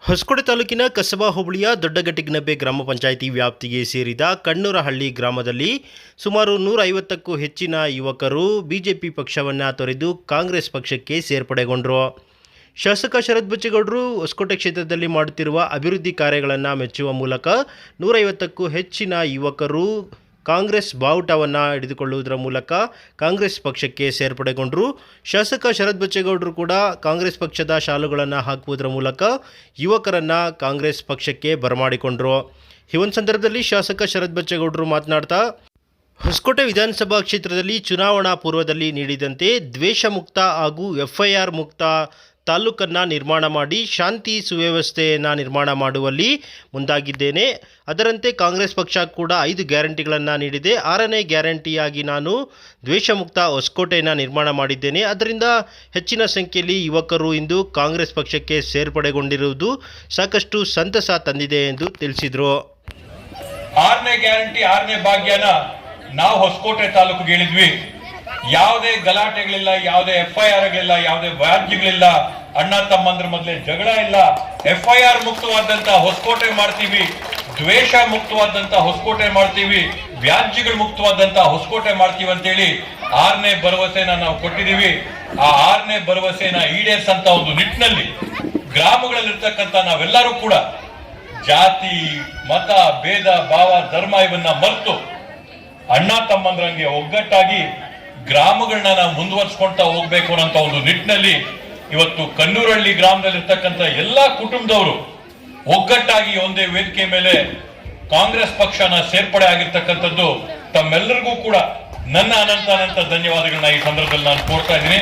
ಹೊಸಕೋಟೆ ತಾಲೂಕಿನ ಕಸಬಾ ಹೋಬಳಿಯ ದೊಡ್ಡಗಟ್ಟಿಗನಬ್ಬೆ ಗ್ರಾಮ ಪಂಚಾಯಿತಿ ವ್ಯಾಪ್ತಿಗೆ ಸೇರಿದ ಕಣ್ಣೂರಹಳ್ಳಿ ಗ್ರಾಮದಲ್ಲಿ ಸುಮಾರು 150ಕ್ಕೂ ಹೆಚ್ಚಿನ ಯುವಕರು ಬಿಜೆಪಿ ಪಕ್ಷವನ್ನು ತೊರೆದು ಕಾಂಗ್ರೆಸ್ ಪಕ್ಷಕ್ಕೆ ಸೇರ್ಪಡೆಗೊಂಡರು. ಶಾಸಕ ಶರತ್ ಬಚ್ಚೇಗೌಡರು ಹೊಸಕೋಟೆ ಕ್ಷೇತ್ರದಲ್ಲಿ ಮಾಡುತ್ತಿರುವ ಅಭಿವೃದ್ಧಿ ಕಾರ್ಯಗಳನ್ನು ಮೆಚ್ಚುವ ಮೂಲಕ 150ಕ್ಕೂ ಹೆಚ್ಚಿನ ಯುವಕರು ಕಾಂಗ್ರೆಸ್ ಬಾವುಟವನ್ನು ಹಿಡಿದುಕೊಳ್ಳುವುದರ ಮೂಲಕ ಕಾಂಗ್ರೆಸ್ ಪಕ್ಷಕ್ಕೆ ಸೇರ್ಪಡೆಗೊಂಡರು. ಶಾಸಕ ಶರತ್ ಬಚ್ಚೇಗೌಡರು ಕೂಡ ಕಾಂಗ್ರೆಸ್ ಪಕ್ಷದ ಶಾಲುಗಳನ್ನು ಹಾಕುವುದರ ಮೂಲಕ ಯುವಕರನ್ನು ಕಾಂಗ್ರೆಸ್ ಪಕ್ಷಕ್ಕೆ ಬರಮಾಡಿಕೊಂಡರು. ಈ ಒಂದು ಸಂದರ್ಭದಲ್ಲಿ ಶಾಸಕ ಶರತ್ ಬಚ್ಚೇಗೌಡರು ಮಾತನಾಡ್ತಾ, ಹೊಸಕೋಟೆ ವಿಧಾನಸಭಾ ಕ್ಷೇತ್ರದಲ್ಲಿ ಚುನಾವಣಾ ಪೂರ್ವದಲ್ಲಿ ನೀಡಿದಂತೆ ದ್ವೇಷ ಮುಕ್ತ ಹಾಗೂ FIR ಮುಕ್ತ ತಾಲೂಕನ್ನು ನಿರ್ಮಾಣ ಮಾಡಿ ಶಾಂತಿ ಸುವ್ಯವಸ್ಥೆಯನ್ನು ನಿರ್ಮಾಣ ಮಾಡುವಲ್ಲಿ ಮುಂದಾಗಿದ್ದೇನೆ. ಅದರಂತೆ ಕಾಂಗ್ರೆಸ್ ಪಕ್ಷ ಕೂಡ 5 ಗ್ಯಾರಂಟಿಗಳನ್ನು ನೀಡಿದೆ. 6ನೇ ಗ್ಯಾರಂಟಿಯಾಗಿ ನಾನು ದ್ವೇಷ ಮುಕ್ತ ಹೊಸಕೋಟೆಯನ್ನು ನಿರ್ಮಾಣ ಮಾಡಿದ್ದೇನೆ. ಅದರಿಂದ ಹೆಚ್ಚಿನ ಸಂಖ್ಯೆಯಲ್ಲಿ ಯುವಕರು ಇಂದು ಕಾಂಗ್ರೆಸ್ ಪಕ್ಷಕ್ಕೆ ಸೇರ್ಪಡೆಗೊಂಡಿರುವುದು ಸಾಕಷ್ಟು ಸಂತಸ ತಂದಿದೆ ಎಂದು ತಿಳಿಸಿದರು. 6ನೇ ಗ್ಯಾರಂಟಿ 6ನೇ ಭಾಗ್ಯನ ನಾವು ಹೊಸಕೋಟೆ ತಾಲೂಕಿಗೆ ಹೇಳಿದ್ವಿ. ಯಾವುದೇ ಗಲಾಟೆಗಳಿಲ್ಲ, ಯಾವುದೇ FIRಗಳಿಲ್ಲ, ಯಾವುದೇ ವ್ಯಾಜ್ಯಗಳಿಲ್ಲ, ಅಣ್ಣ ತಮ್ಮಂದ್ರ ಮೊದಲೇ ಜಗಳ ಇಲ್ಲ. FIR ಮುಕ್ತವಾದಂತ ಹೊಸಕೋಟೆ ಮಾಡ್ತೀವಿ, ದ್ವೇಷ ಮುಕ್ತವಾದಂತ ಹೊಸಕೋಟೆ ಮಾಡ್ತೀವಿ, ವ್ಯಾಜ್ಯಗಳು ಮುಕ್ತವಾದಂತ ಹೊಸಕೋಟೆ ಮಾಡ್ತೀವಿ ಅಂತೇಳಿ 6ನೇ ಭರವಸೆನ ನಾವು ಕೊಟ್ಟಿದ್ದೀವಿ. ಆ 6ನೇ ಭರವಸೆನ ಈಡೇರಿಸಂತ ಒಂದು ನಿಟ್ಟಿನಲ್ಲಿ ಗ್ರಾಮಗಳಲ್ಲಿರ್ತಕ್ಕಂಥ ನಾವೆಲ್ಲರೂ ಕೂಡ ಜಾತಿ ಮತ ಭೇದ ಭಾವ ಧರ್ಮ ಇವನ್ನ ಮರೆತು ಅಣ್ಣ ತಮ್ಮಂದ್ರಂಗೆ ಒಗ್ಗಟ್ಟಾಗಿ ಗ್ರಾಮಗಳನ್ನ ನಾವು ಮುಂದುವರ್ಸ್ಕೊಳ್ತಾ ಹೋಗ್ಬೇಕು ಅನ್ನೋ ಒಂದು ನಿಟ್ಟಿನಲ್ಲಿ ಇವತ್ತು ಕಣ್ಣೂರಹಳ್ಳಿ ಗ್ರಾಮದಲ್ಲಿರ್ತಕ್ಕಂಥ ಎಲ್ಲಾ ಕುಟುಂಬದವರು ಒಗ್ಗಟ್ಟಾಗಿ ಒಂದೇ ವೇದಿಕೆ ಮೇಲೆ ಕಾಂಗ್ರೆಸ್ ಪಕ್ಷನ ಸೇರ್ಪಡೆ ಆಗಿರ್ತಕ್ಕಂಥದ್ದು ತಮ್ಮೆಲ್ಲರಿಗೂ ಕೂಡ ನನ್ನ ಅನಂತ ಧನ್ಯವಾದಗಳನ್ನ ಈ ಸಂದರ್ಭದಲ್ಲಿ ನಾನು ಕೋರ್ತಾ ಇದ್ದೀನಿ.